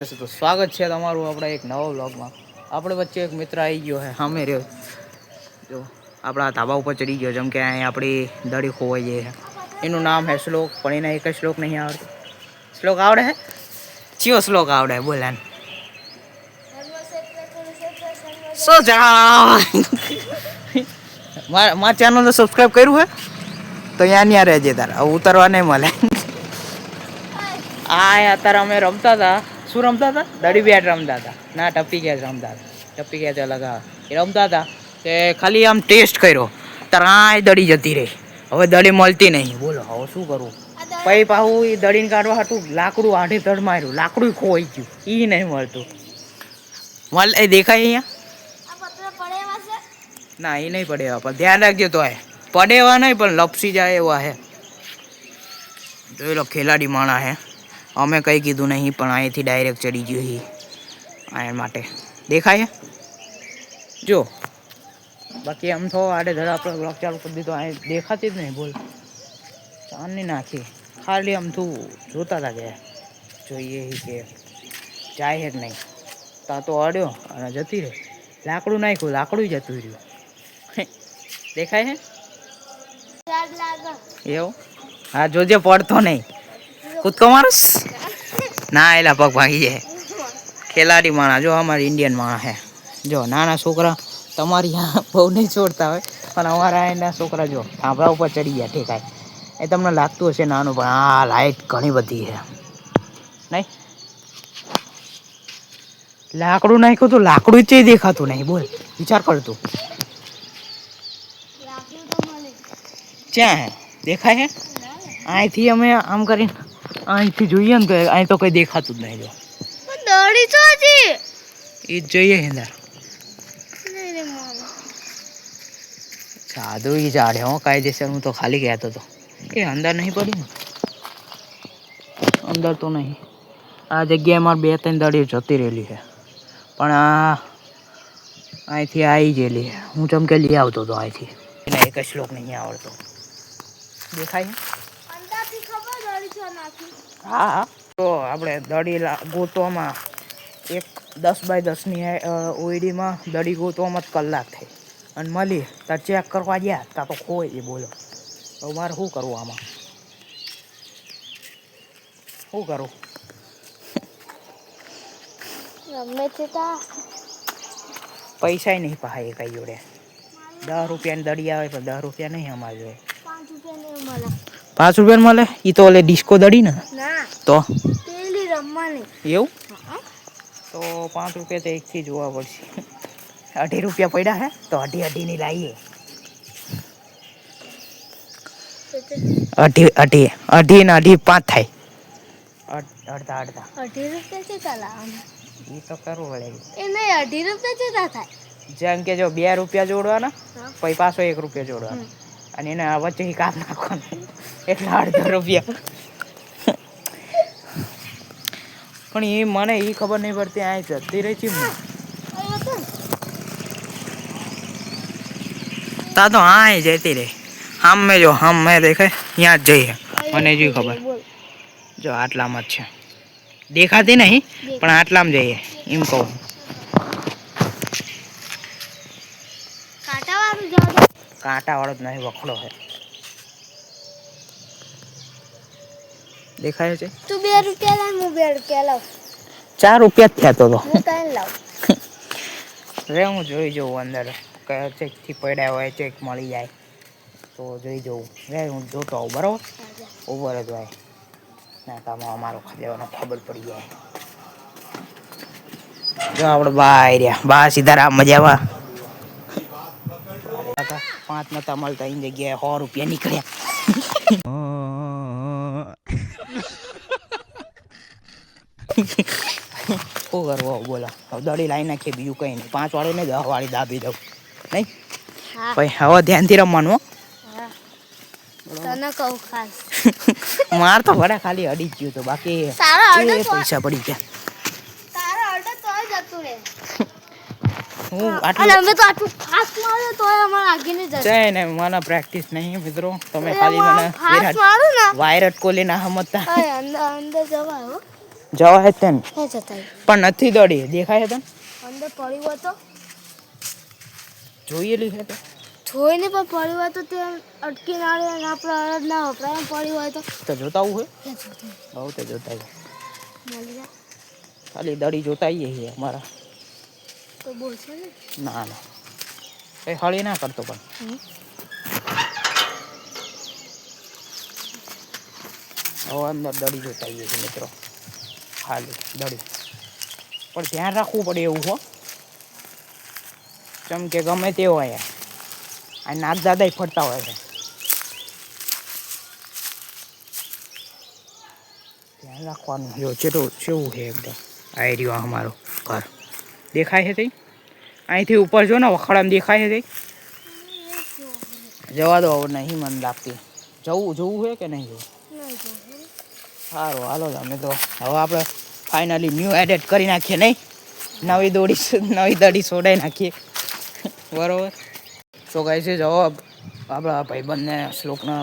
તો સ્વાગત છે તમારું આપણા એક નવા વ્લોગમાં. આપણે વચ્ચે એક મિત્ર આવી ગયો છે સામે રહ્યો, જો આપણા ધાબા ઉપર ચડી ગયો. જેમ કે અહીં આપણી દડી ખોવાઈ જાય છે. એનું નામ છે શ્લોક, પણ એને એક જ શ્લોક નહીં આવડતો. શ્લોક આવડે છે? ચિયો શ્લોક આવડે બોલ એને? શું જણાવ? મારા ચેનલને સબસ્ક્રાઈબ કર્યું હે તો ત્યાં રહેજે, તારા ઉતરવા નહીં મળે. અત્યારે અમે રમતા હતા. શું રમતા હતા? દડી બેટ રમતા હતા. ના, ટપ્પી કેચ રમતા હતા. ટપ્પી કેચ અલગ આવે. એ રમતા હતા તે ખાલી આમ ટેસ્ટ કર્યો. તરાય દડી જતી રહી. હવે દડી મળતી નહીં. બોલો હવે શું કરવું? પછી પાછું એ દડીને કાઢવા હતું લાકડું આઢે ધડ માર્યું. લાકડું ખોવાઈ ગયું. એ નહીં મળતું. એ દેખાય અહીંયા? ના, એ નહીં પડે એવા. પણ ધ્યાન રાખજો. તો પડે એવા નહીં, પણ લપસી જાય એવા હે. જોઈ લો, ખેલાડી માણા હે. અમે કંઈ કીધું નહીં, પણ અહીંથી ડાયરેક્ટ ચડી ગયો એ આ માટે. દેખાય જો. બાકી આમ તો આડે ધડ આપણે બ્લોક ચાલુ કરી દીધો. અહીં દેખાતી જ નહીં. બોલ, ચાંદની નાખી. ખાલી આમ તું જોતા હતા કે જોઈએ કે જાય જ નહીં. તા તો અડ્યો અને જતી રહે. લાકડું નાખ્યું, લાકડું જતું રહ્યું. દેખાય છે એવું? હા, જોજે પડતો નહીં. કૂદકો મારસ ના, એલા પગ ભાગી જાય. ખેલાડી માણા જો, અમારી ઇન્ડિયન માણા હે. જો નાના છોકરા તમારી બહુ નહીં છોડતા હોય, પણ અમારા એના છોકરા જો ધાબળા ઉપર ચડી ગયા. ઠેકાય એ તમને લાગતું હશે નાનું, પણ આ લાઈટ ઘણી બધી છે નહીં. લાકડું નાખ્યું તો લાકડું જ દેખાતું નહીં. બોલ, વિચાર કરતું. ક્યાં હે? દેખાય હે? અહીંથી અમે આમ કરીને અહીંથી જોઈએ ને તો અહીં તો કંઈ દેખાતું જ નહીં. જો એ જ જોઈએ અંદર. સાદું ઈ ઝાડે હો કાયદેસર. હું તો ખાલી કહેતો હતો કે અંદર નહીં પડી ને. અંદર તો નહીં. આ જગ્યાએ મારે 2-3 દડી જતી રહેલી છે, પણ આ અહીંથી આવી ગયેલી છે. હું ચમકે લઈ આવતો હતો અહીંથી. એને એક જ શ્લોક નહીં આવડતો. દેખાય? હા, તો આપણે દડી ગોતવામાં 10x10ની ઓઈડીમાં દડી ગોતવામાં જ કલાક થઈ. અને મળી ત્યાં ચેક કરવા ગયા ત્યાં તો ખોઈ એ. બોલો હવે મારે શું કરવું આમાં? શું કરું? પૈસા નહીં પહાય કઈ જોડે. 10 રૂપિયાની દડી આવે પણ 10 રૂપિયા નહીં અમારે જોડે. 5 રૂપિયા મળે? એ તો ઓલે ડિસ્કો દડી ને. તો એવું તો 5 રૂપિયા તો એકથી જોવા પડશે. 2.5 રૂપિયા પડ્યા હે તો 2.5 ની લાવીએ. 2.5 ને 2.5 5 થાય. અડધા 2.5 રૂપિયા એ તો કરવું પડે. એ નહીં, 2.5 રૂપિયા થાય. જેમ કે જો 2 રૂપિયા જોડવાના, પછી પાછો 1 રૂપિયા જોડવાનો, અને એને વચ્ચે કાપ નાખવાનું, એટલે 2.5 રૂપિયા. પણ એ મને એ ખબર નહીં પડતી. આ જતી રહી છે તા તો હા જતી રહી. મેં જો મેં દેખાય ત્યાં જ જઈએ. મને જ ખબર. જો આટલામાં જ છે. દેખાતી નહીં, પણ આટલામાં જઈએ એમ કહું. કાંટા વાળો જ નહીં, વખડો છે. દેખાય છે? તું 2 રૂપિયા લાવ, હું 2 રૂપિયા લાવ. 4 રૂપિયા જ થયા તો હું કાંઈ લાવ. રે હું જોઈ જવું અંદર કયા ચેકથી પડ્યા હોય, ચેક મળી જાય તો જોઈ જવું. રે હું જોતો આવું. બરાબર? ઓવર જ હોય ના કામ અમારો ખાવાનો ખબર પડી જાય. જો આપણે બા રહ્યા. બા સીધારામ મજામાં. 5 નતા મળતા એની જગ્યાએ 100 રૂપિયા નીકળ્યા. શું કરવું બોલો? દડી લાવી નાખીએ, બીજું કંઈ નહીં. 5 વાળી ને 10 વાળી દાબી દઉં નહીં. ભાઈ હવે ધ્યાનથી રમવાનું. તને કહું ખાસ માર તો ભડા ખાલી અડી જ ગયું તો બાકી પૈસા પડી ગયા. હું આટલું મને પ્રેક્ટિસ નહીં મિત્રો. તમે ખાલી મને વિરાટ કોહલી ના સમજતા. જવાય છે ને હે જતાઈ પણ નથી દડી દેખાય છે તને અંદર પડ્યું હોય તો જોયેલી છે તો જોઈને પણ પડ્યું હોય તો તે અટકી ના રહે અને આપણે અરજ ના વપરાય એમ પડ્યું હોય તો જોતા આવું હે જતાઈ હોય બહુ તો જોતા આવીએ. મળી જાય ખાલી દડી જોતા આવીએ છીએ અમારા તો બોલશો ને ના ના એ હળી ના કરતો પણ હવે અંદર દડી જોતા આવીએ છીએ મિત્રો ખાલી દડી પણ ધ્યાન રાખવું પડે એવું હો ચમ કે ગમે તે હોય આ નાગ દાદા ફરતા હોય છે ધ્યાન રાખવાનું જો ચેટલું કેવું છે એકદમ આ એરિયો અમારું ઘર દેખાય છે તઈ અહીંથી ઉપર જો ને વખાડામાં દેખાય છે તઈ જવા દો નહીં મને લાગતી જોવું છે કે નહીં જોવું સારું હાલો તમે તો હવે આપણે ફાઇનલી ન્યૂ એડિટ કરી નાખીએ નહીં નવી દડી છોડાઈ નાખીએ બરાબર સો કહે છે જવાબ આપણા ભાઈબંધને શ્લોકના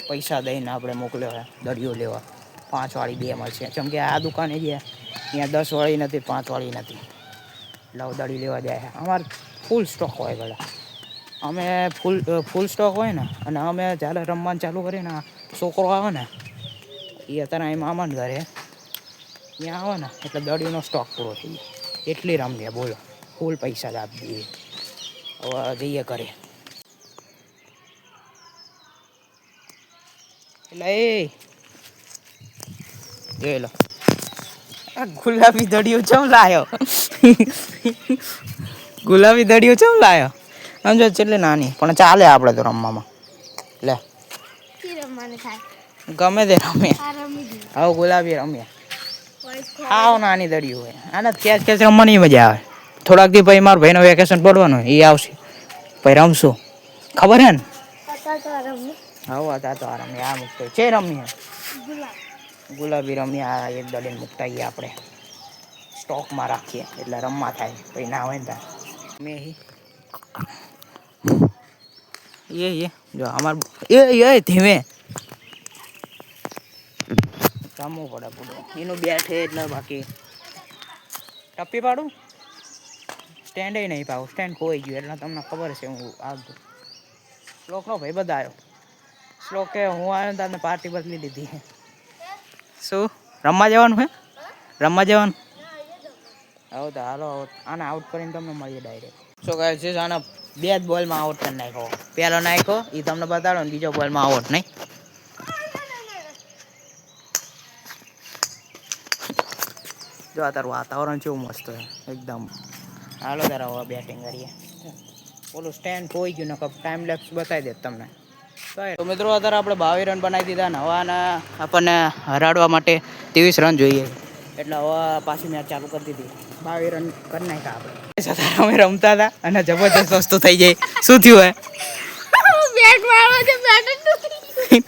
પૈસા દઈને આપણે મોકલ્યો હોય દરિયો લેવા 5 વાળી 2 મળશે કેમ કે આ દુકાને ગયા ત્યાં 10 વાળી નથી 5 વાળી નથી એટલે દડી લેવા જાય અમારે ફૂલ સ્ટોક હોય બધા અમે ફૂલ સ્ટોક હોય ને અને અમે જ્યારે રમવાનું ચાલુ કરીએ ને છોકરો આવે ને એ અત્યારે અહીં મામાને ઘરે ત્યાં આવે ને એટલે દડીનો સ્ટોક પૂરો થઈ જાય એટલી રમીએ બોલો ફૂલ પૈસા જ આપી દઈએ હવે જઈએ ઘરે એટલે એ જોઈ લો આ ગુલાબી દડીઓ ચમ લાયો ગુલાબી દડીઓ ચમ લાયો સમજો છેલ્લે નાની પણ ચાલે આપણે તો રમવામાં લે ગમે તે રમીએ હવે ગુલાબી રમીએ આવ નાની દડીઓ હોય આને કેચ રમવાની મજા આવે થોડાક દી પછી મારા ભાઈનો વેકેશન પડવાનું એ આવશે પછી રમશું ખબર હે ને હવે અત્યારે તો આ રમીએ આ મૂકતો છે રમીએ ગુલાબી રમીએ આ એક દડીને મૂકતાઈએ આપણે સ્ટોકમાં રાખીએ એટલે રમવા થાય પછી ના હોય ને ત્યાં મેં એ જો અમાર એ ધીમે રમવું પડે પૂરું એનું બેઠે એટલે બાકી ટપ્પી પાડું સ્ટેન્ડ નહીં પાડું સ્ટેન્ડ ખોઈ ગયું એટલે તમને ખબર છે હું આવતું શ્લોકનો ભાઈ બધા આવ્યો શ્લોકે હું આવ્યો ને તમને પાર્ટી બદલી લીધી શું રમવા જવાનું હે રમવા જવાનું હવે તો હાલો આને આઉટ કરીને તમને મળીએ ડાયરેક્ટ શું કહે છે આના 2 જ બોલમાં આઉટ કરી નાખ્યો પહેલો નાખ્યો એ તમને બતાડો ને બીજો બોલમાં આઉટ નહીં જો તારું વાતાવરણ કેવું મસ્ત છે એકદમ હાલો તારે હવે બેટિંગ કરીએ ઓલું સ્ટેન્ડ ખોઈ ગયું ને ટાઈમ લેપ્સ બતાવી દે તમને તો મિત્રો અત્યારે આપણે 22 રન બનાવી દીધા ને હવે આપણને હરાડવા માટે 23 રન જોઈએ એટલે હવે પાછી મેચ ચાલુ કરી દીધી 22 રન કરી નાખ્યા આપણે અમે રમતા હતા અને જબરજસ્ત વસ્તુ થઈ જાય શું થયું હોય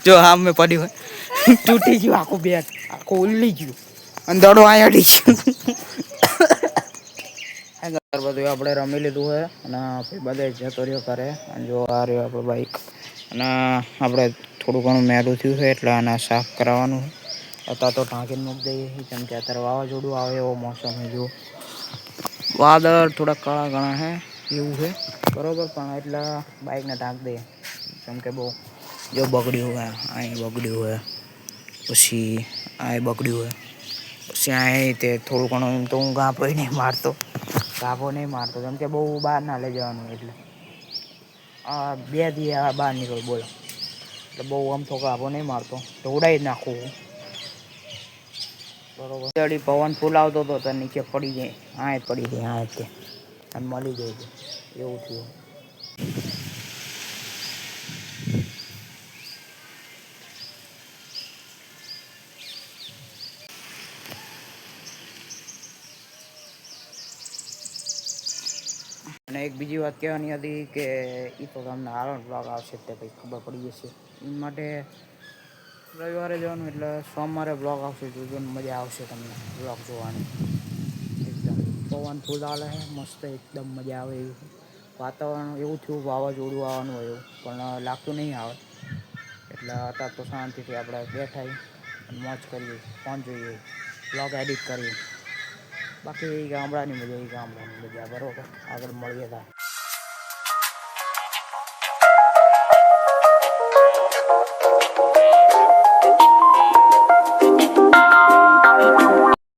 જો હા મેં પડ્યું હોય તૂટી ગયું આખું બેટ આખું ઉલ્લી ગયું અને દડો અહીંયા અડી બધું આપણે રમી લીધું હોય અને બધે જતો રહ્યો કરે અને જો આ રહ્યો આપણો બાઈક અને આપણે થોડું ઘણું મેલું થયું છે એટલે આને સાફ કરાવવાનું અત્યારે તો ઢાંકીને મૂકી દઈએ કેમ કે અત્યારે વાવાઝોડું આવે એવો મોસમ છે જો વાદળ થોડા કાળા ઘણા છે એવું છે બરાબર પણ એટલા બાઇકને ઢાંક દઈએ કેમ કે બહુ જો બગડ્યું હોય અહીં બગડ્યું હોય પછી આ બગડ્યું હોય પછી અહીં તે થોડું ઘણું એમ તો હું ગાભો નહીં મારતો કેમ કે બહુ બહાર ના લઈ જવાનું એટલે 2 દી બહાર નીકળું બોલો એટલે બહુ આમ તો ગાભો નહીં મારતો તો ઉડાવી જ નાખું બરોબર દડી પવન ફૂલ આવતો હતો તો નીચે પડી જાય હા જ પડી જાય હા તે અને મળી જાય છે એવું થયું અને એક બીજી વાત કહેવાની હતી કે એ તો તમને હાલો બ્લોગ આવશે તે કંઈ ખબર પડી જશે એ માટે રવિવારે જવાનું એટલે સોમવારે બ્લોગ આવશે જોજો મજા આવશે તમને બ્લોગ જોવાની એકદમ પવન ફૂલ આવે છે મસ્ત એકદમ મજા આવે એવું વાતાવરણ એવું થયું વાવાઝોડું આવવાનું હોય એવું પણ લાગતું નહીં આવે એટલે અત્યારે તો શાંતિથી આપણે બેઠાઈ અને મોજ કરીએ ફોન જોઈએ બ્લોગ એડિટ કરી. બાકી ગામડાની મજા બરોબર. આગળ મળીએ તા.